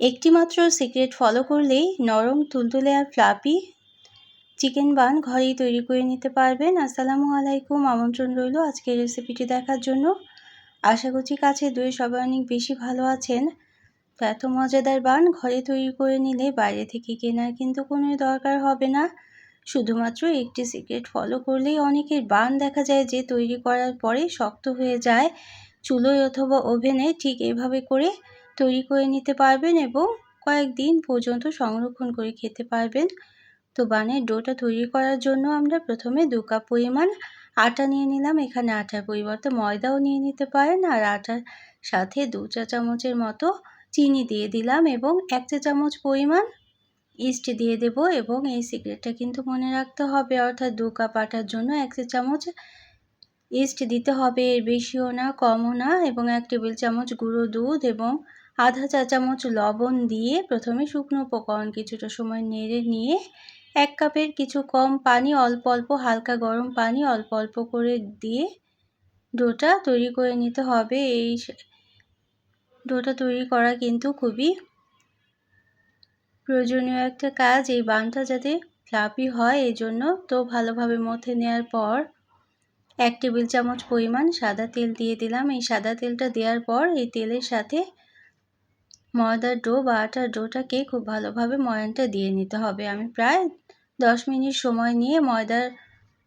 একটিমাত্র secret follow করলেই নরম তুলতুলে আর ফ্লাফি চিকেন বান ঘরেই তৈরি করে নিতে পারবেন। আসসালামু আলাইকুম, আমন্ত্রণ রইল আজকের রেসিপিটি দেখার জন্য। আশা করছি কাছে দূরে সবাই অনেক বেশি ভালো আছেন। তো এত মজাদার বান ঘরে তৈরি করে নিলে বাইরে থেকে কেনার কিন্তু কোনো দরকার হবে না। শুধুমাত্র একটি সিক্রেট ফলো করলেই অনেকের বান দেখা যায় যে তৈরি করার পরে শক্ত হয়ে যায়। চুলোয় অথবা ওভেনে ঠিক এভাবে করে তৈরি করে নিতে পারবেন এবং কয়েকদিন পর্যন্ত সংরক্ষণ করে খেতে পারবেন। তো বানের ডোটা তৈরি করার জন্য আমরা প্রথমে 2 কাপ পরিমাণ আটা নিয়ে নিলাম। এখানে আটার পরিবর্তে ময়দাও নিয়ে নিতে পারেন। আর আটার সাথে 2 চা চামচের মতো চিনি দিয়ে দিলাম এবং 1 চা চামচ পরিমাণ ইস্ট দিয়ে দেব। এবং এই সিক্রেটটা কিন্তু মনে রাখতে হবে, অর্থাৎ 2 কাপ আটার জন্য 1 চা চামচ ইস্ট দিতে হবে, এর বেশিও না কমও না। এবং 1 টেবিল চামচ গুঁড়ো দুধ এবং আধা চা চামচ লবণ দিয়ে প্রথমে শুকনো উপকরণ কিছুটা সময় নেড়ে নিয়ে 1 কাপের কিছু কম পানি অল্প অল্প হালকা গরম পানি অল্প অল্প করে দিয়ে ডোটা তৈরি করে নিতে হবে। এই ডোটা তৈরি করা কিন্তু খুবই প্রয়োজনীয় একটা কাজ, এই বানটা যাতে ফ্লাফি হয় এই জন্য। তো ভালোভাবে মথে নেওয়ার পর 1 টেবিল চামচ পরিমাণ সাদা তেল দিয়ে দিলাম। এই সাদা তেলটা দেওয়ার পর এই তেলের সাথে ময়দার ডো বা আটার ডোটাকে খুব ভালোভাবে ময়ানটা দিয়ে নিতে হবে। আমি প্রায় 10 মিনিট সময় নিয়ে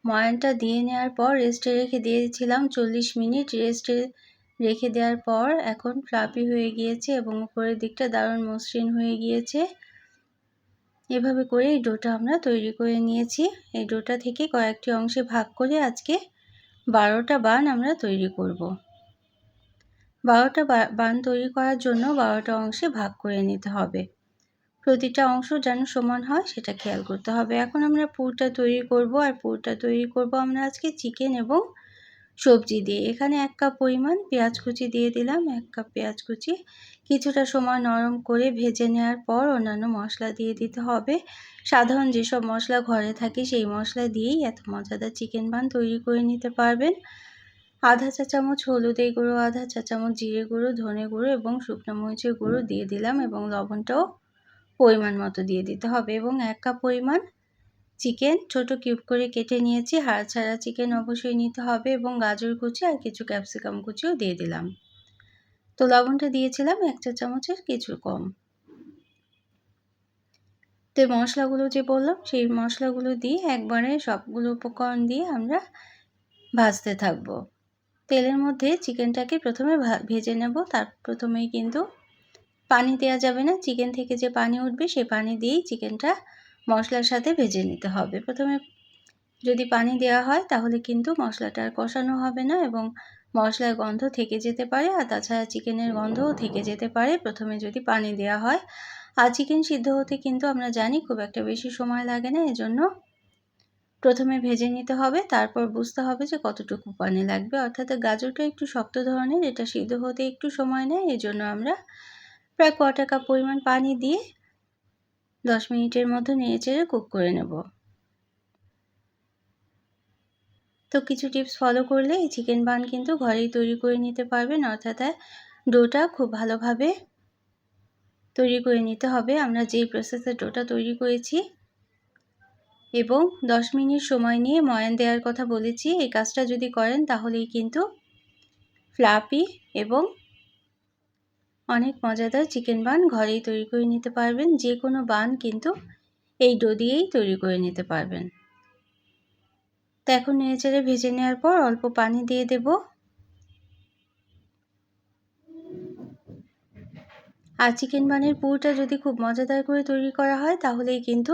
ময়ানটা দিয়ে নেওয়ার পর রেস্টে রেখে দিয়েছিলাম 40 মিনিট। রেস্টে রেখে দেওয়ার পর এখন ফ্লাফি হয়ে গিয়েছে এবং উপরের দিকটা দারুণ মসৃণ হয়ে গিয়েছে। এভাবে করে এই ডোটা আমরা তৈরি করে নিয়েছি। এই ডোটা থেকে কয়েকটি অংশে ভাগ করে আজকে 12টা বান আমরা তৈরি করব। 12টা বান তৈরি করার জন্য 12টা অংশে ভাগ করে নিতে হবে। প্রতিটা অংশ যেন সমান হয় সেটা খেয়াল করতে হবে। এখন আমরা পুরটা তৈরি করব, আর পুরটা তৈরি করব আমরা আজকে চিকেন এবং সবজি দিয়ে। এখানে 1 কাপ পরিমাণ পেঁয়াজ কুচি দিয়ে দিলাম। 1 কাপ পেঁয়াজ কুচি কিছুটা সময় নরম করে ভেজে নেওয়ার পর অন্যান্য মশলা দিয়ে দিতে হবে। সাধারণ যেসব মশলা ঘরে থাকে সেই মশলা দিয়েই এত মজাদার চিকেন বান তৈরি করে নিতে পারবেন। আধা চা চামচ হলুদের গুঁড়ো, আধা চা চামচ জিরে গুঁড়ো, ধনে গুঁড়ো এবং শুকনো মরিচের গুঁড়ো দিয়ে দিলাম এবং লবণটাও পরিমাণ মতো দিয়ে দিতে হবে। এবং 1 কাপ পরিমাণ চিকেন ছোট কিউব করে কেটে নিয়েছি। হাড় ছাড়া চিকেন অবশ্যই নিতে হবে এবং গাজর কুচি আর কিছু ক্যাপসিকাম কুচিও দিয়ে দিলাম। তো লবণটা দিয়েছিলাম 1 চা চামচের কিছু কম। তো মশলাগুলো যে বললাম সেই মশলাগুলো দিয়ে একবারে সবগুলো উপকরণ দিয়ে আমরা ভাজতে থাকবো। তেলের মধ্যে চিকেনটাকে প্রথমে ভেজে নেব। তার প্রথমেই কিন্তু পানি দেওয়া যাবে না, চিকেন থেকে যে পানি উঠবে সেই পানি দিয়েই চিকেনটা মশলার সাথে ভেজে নিতে হবে। প্রথমে যদি পানি দেওয়া হয় তাহলে কিন্তু মশলাটা আর কষানো হবে না এবং মশলার গন্ধ থেকে যেতে পারে, আর তাছাড়া চিকেনের গন্ধও থেকে যেতে পারে প্রথমে যদি পানি দেওয়া হয়। আর চিকেন সিদ্ধ হতে কিন্তু আমরা জানি খুব একটা বেশি সময় লাগে না, এজন্য প্রথমে ভেজে নিতে হবে, তারপর বুঝতে হবে যে কতটুকু পানি লাগবে। অর্থাৎ গাজরটা একটু শক্ত ধরনের, এটা সিদ্ধ হতে একটু সময় নেয়, এজন্য আমরা প্রায় 1/4 কাপ পরিমাণ পানি দিয়ে 10 মিনিটের মতো নেড়েচেড়ে কুক করে নেব। তো কিছু টিপস ফলো করলে এই চিকেন বান কিন্তু ঘরেই তৈরি করে নিতে পারবেন। অর্থাৎ ডোটা খুব ভালোভাবে তৈরি করে নিতে হবে আমরা যেই প্রসেসে ডোটা তৈরি করেছি, এবং 10 মিনিট সময় নিয়ে ময়ান দেওয়ার কথা বলেছি। এই কাজটা যদি করেন তাহলেই কিন্তু ফ্লাফি এবং অনেক মজাদার চিকেন বান ঘরেই তৈরি করে নিতে পারবেন। যে কোনো বান কিন্তু এই ডো দিয়েই তৈরি করে নিতে পারবেন। তো এখন নেড়েচেড়ে ভেজে নেওয়ার পর অল্প পানি দিয়ে দেব। আর চিকেন বানের পুরটা যদি খুব মজাদার করে তৈরি করা হয় তাহলেই কিন্তু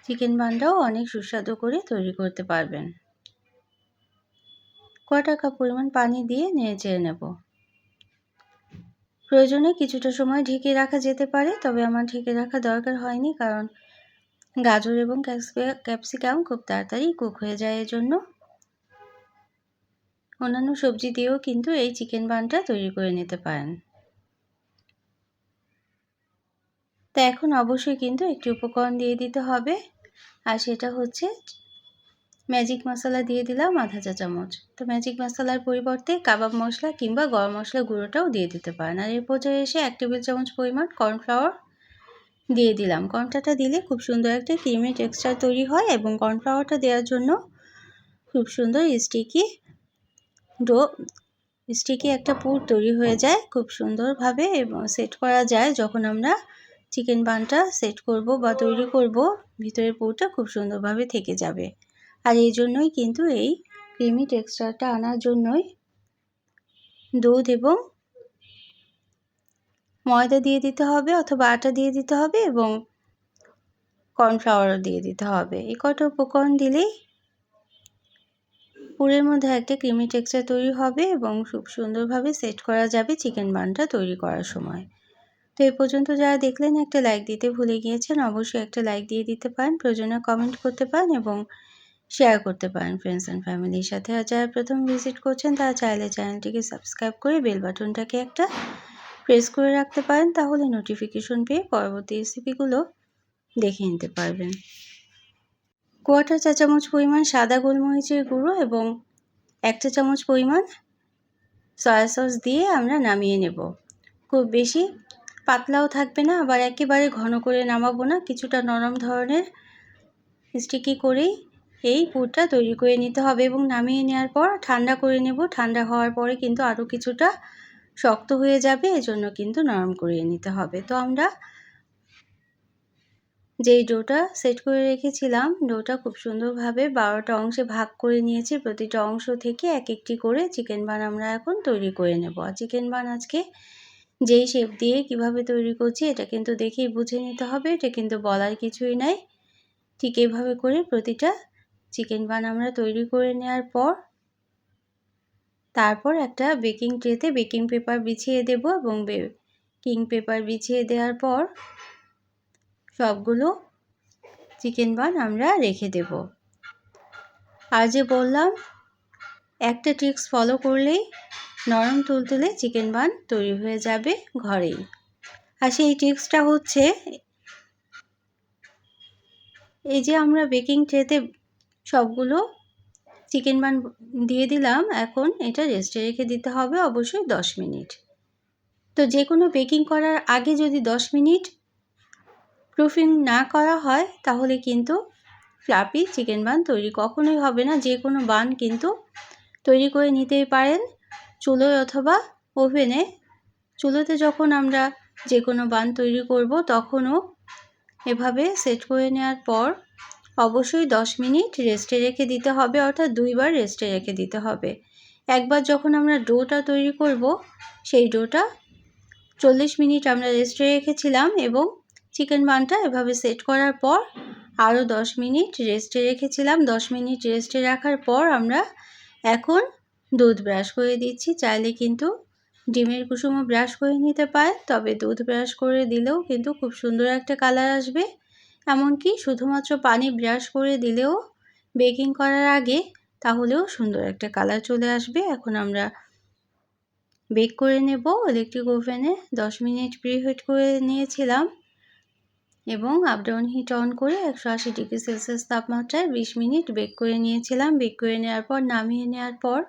চিকেন বানটাও অনেক সুস্বাদু করে তৈরি করতে পারবেন। 1/4 কাপ পরিমাণ পানি দিয়ে নেড়েচেড়ে নেব। প্রয়োজনে কিছুটা সময় ঢেকে রাখা যেতে পারে, তবে আমার ঢেকে রাখা দরকার হয়নি, কারণ গাজর এবং ক্যাপসিকাম খুব তাড়াতাড়ি কুক হয়ে যায়। এজন্য অন্যান্য সবজি দিয়েও কিন্তু এই চিকেন বানটা তৈরি করে নিতে পারেন। তো এখন অবশ্যই কিন্তু একটি উপকরণ দিয়ে দিতে হবে, আর সেটা হচ্ছে ম্যাজিক মশলা দিয়ে দিলাম আধা চা চামচ। তো ম্যাজিক মশলার পরিবর্তে কাবাব মশলা কিংবা গরম মশলা গুঁড়োটাও দিয়ে দিতে পারেন। আর এই পর্যায়ে এসে 1 টেবিল চামচ পরিমাণ কর্নফ্লাওয়ার দিয়ে দিলাম। কর্নফ্লাওয়ারটা দিলে খুব সুন্দর একটা ক্রিমি টেক্সচার তৈরি হয় এবং কর্নফ্লাওয়ারটা দেওয়ার জন্য খুব সুন্দর স্টিকি একটা পুর তৈরি হয়ে যায় খুব সুন্দরভাবে এবং সেট করা যায়। যখন আমরা চিকেন বানটা সেট করব বা তৈরি করব, ভিতরের পুরটা খুব সুন্দরভাবে থেকে যাবে। আর এই জন্যই কিন্তু এই ক্রিমি টেক্সচারটা আনার জন্যই দুধ এবং ময়দা দিয়ে দিতে হবে অথবা আটা দিয়ে দিতে হবে এবং কর্নফ্লাওয়ারও দিয়ে দিতে হবে। এই কটা উপকরণ দিলেই পুরের মধ্যে একটা ক্রিমি টেক্সচার তৈরি হবে এবং খুব সুন্দরভাবে সেট করা যাবে চিকেন বানটা তৈরি করার সময়। তো এই পর্যন্ত যারা দেখলেন একটা লাইক দিতে ভুলে গিয়েছেন, অবশ্যই একটা লাইক দিয়ে দিতে পারেন, প্রয়োজনে কমেন্ট করতে পারেন এবং শেয়ার করতে পারেন ফ্রেন্ডস অ্যান্ড ফ্যামিলির সাথে। আর যারা প্রথম ভিজিট করছেন তারা চাইলে চ্যানেলটিকে সাবস্ক্রাইব করে বেল বাটনটাকে একটা প্রেস করে রাখতে পারেন, তাহলে নোটিফিকেশন পেয়ে পরবর্তী রেসিপিগুলো দেখে নিতে পারবেন। 1/4 চা চামচ পরিমাণ সাদা গোলমরিচের গুঁড়ো এবং 1 চা চামচ পরিমাণ সয়া সস দিয়ে আমরা নামিয়ে নেব। খুব বেশি পাতলাও থাকবে না, আবার একেবারে ঘন করে নামাবো না, কিছুটা নরম ধরনের স্টিকি করেই এই পুরটা তৈরি করে নিতে হবে এবং নামিয়ে নেওয়ার পর ঠান্ডা করে নেব। ঠান্ডা হওয়ার পরে কিন্তু আরও কিছুটা শক্ত হয়ে যাবে, এজন্য কিন্তু নরম করে নিতে হবে। তো আমরা যেই ডোটা সেট করে রেখেছিলাম, ডোটা খুব সুন্দরভাবে 12টা অংশে ভাগ করে নিয়েছি। প্রতিটা অংশ থেকে এক একটি করে চিকেন বান আমরা এখন তৈরি করে নেব। আর চিকেন বান আজকে যেই শেপ দিয়ে কিভাবে তৈরি করছি এটা কিন্তু দেখেই বুঝে নিতে হবে, এটা কিন্তু বলার কিছুই নাই। ঠিক এইভাবে করে প্রতিটা চিকেন বান আমরা তৈরি করে নেওয়ার পর তারপর একটা বেকিং ট্রেতে বেকিং পেপার বিছিয়ে দেব এবং বেকিং পেপার বিছিয়ে দেওয়ার পর সবগুলো চিকেন বান আমরা রেখে দেব। আর যে বললাম একটা ট্রিক্স ফলো করলেই নরম তুলতুলে চিকেন বান তৈরি হয়ে যাবে ঘরেই। আর সেই ট্রিক্সটা হচ্ছে এই যে আমরা বেকিং ট্রেতে সবগুলো চিকেন বান দিয়ে দিলাম, এখন এটা রেস্টে রেখে দিতে হবে অবশ্যই 10 মিনিট। তো যে কোনো বেকিং করার আগে যদি 10 মিনিট প্রুফিং না করা হয় তাহলে কিন্তু ফ্লাফি চিকেন বান তৈরি কখনোই হবে না। যে কোনো বান কিন্তু তৈরি করে নিতেই পারেন চুলোয় অথবা ওভেনে। চুলোতে যখন আমরা যে কোনো বান তৈরি করব তখনও এভাবে সেট করে নেওয়ার পর অবশ্যই 10 মিনিট রেস্টে রেখে দিতে হবে, অর্থাৎ 2 বার রেস্টে রেখে দিতে হবে। একবার যখন আমরা ডোটা তৈরি করব সেই ডোটা 40 মিনিট আমরা রেস্টে রেখেছিলাম এবং চিকেন বানটা এভাবে সেট করার পর আরও 10 মিনিট রেস্টে রেখেছিলাম। 10 মিনিট রেস্টে রাখার পর আমরা এখন দুধ ব্রাশ করে দিচ্ছি। চাইলে কিন্তু ডিমের কুসুমও ব্রাশ করে নিতে পারেন, তবে দুধ ব্রাশ করে দিলেও কিন্তু খুব সুন্দর একটা কালার আসবে। এমনকি শুধুমাত্র পানি ব্রাশ করে দিলেও বেকিং করার আগে তাহলেও সুন্দর একটা কালার চলে আসবে। এখন আমরা বেক করে নেব ইলেকট্রিক ওভেনে। 10 মিনিট প্রিহিট করে নিয়েছিলাম এবং আপ ডাউন হিট অন করে 180 ডিগ্রি সেলসিয়াস তাপমাত্রায় 20 মিনিট বেক করে নিয়েছিলাম। বেক করে নেওয়ার পর নামিয়ে নেওয়ার পর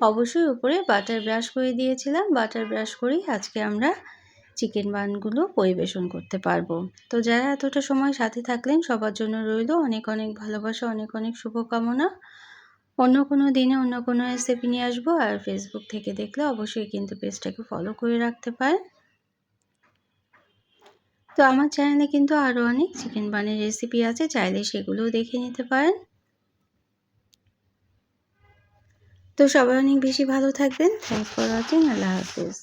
অবশ্যই উপরে বাটার ব্রাশ করে দিয়েছিলাম। বাটার ব্রাশ করেই আজকে আমরা চিকেন বানগুলো পরিবেশন করতে পারবো। তো যারা এতটা সময় সাথে থাকলেন সবার জন্য রইল অনেক অনেক ভালোবাসা, অনেক অনেক শুভকামনা। অন্য কোনো দিনে অন্য কোনো রেসিপি নিয়ে আসবো। আর ফেসবুক থেকে দেখলে অবশ্যই কিন্তু পেজটাকে ফলো করে রাখতে পারেন। তো আমার চ্যানেলে কিন্তু আরও অনেক চিকেন বানের রেসিপি আছে, চাইলে সেগুলোও দেখে নিতে পারেন। তো সবাই অনেক বেশি ভালো থাকবেন। Thanks for watching. Allah Hafiz.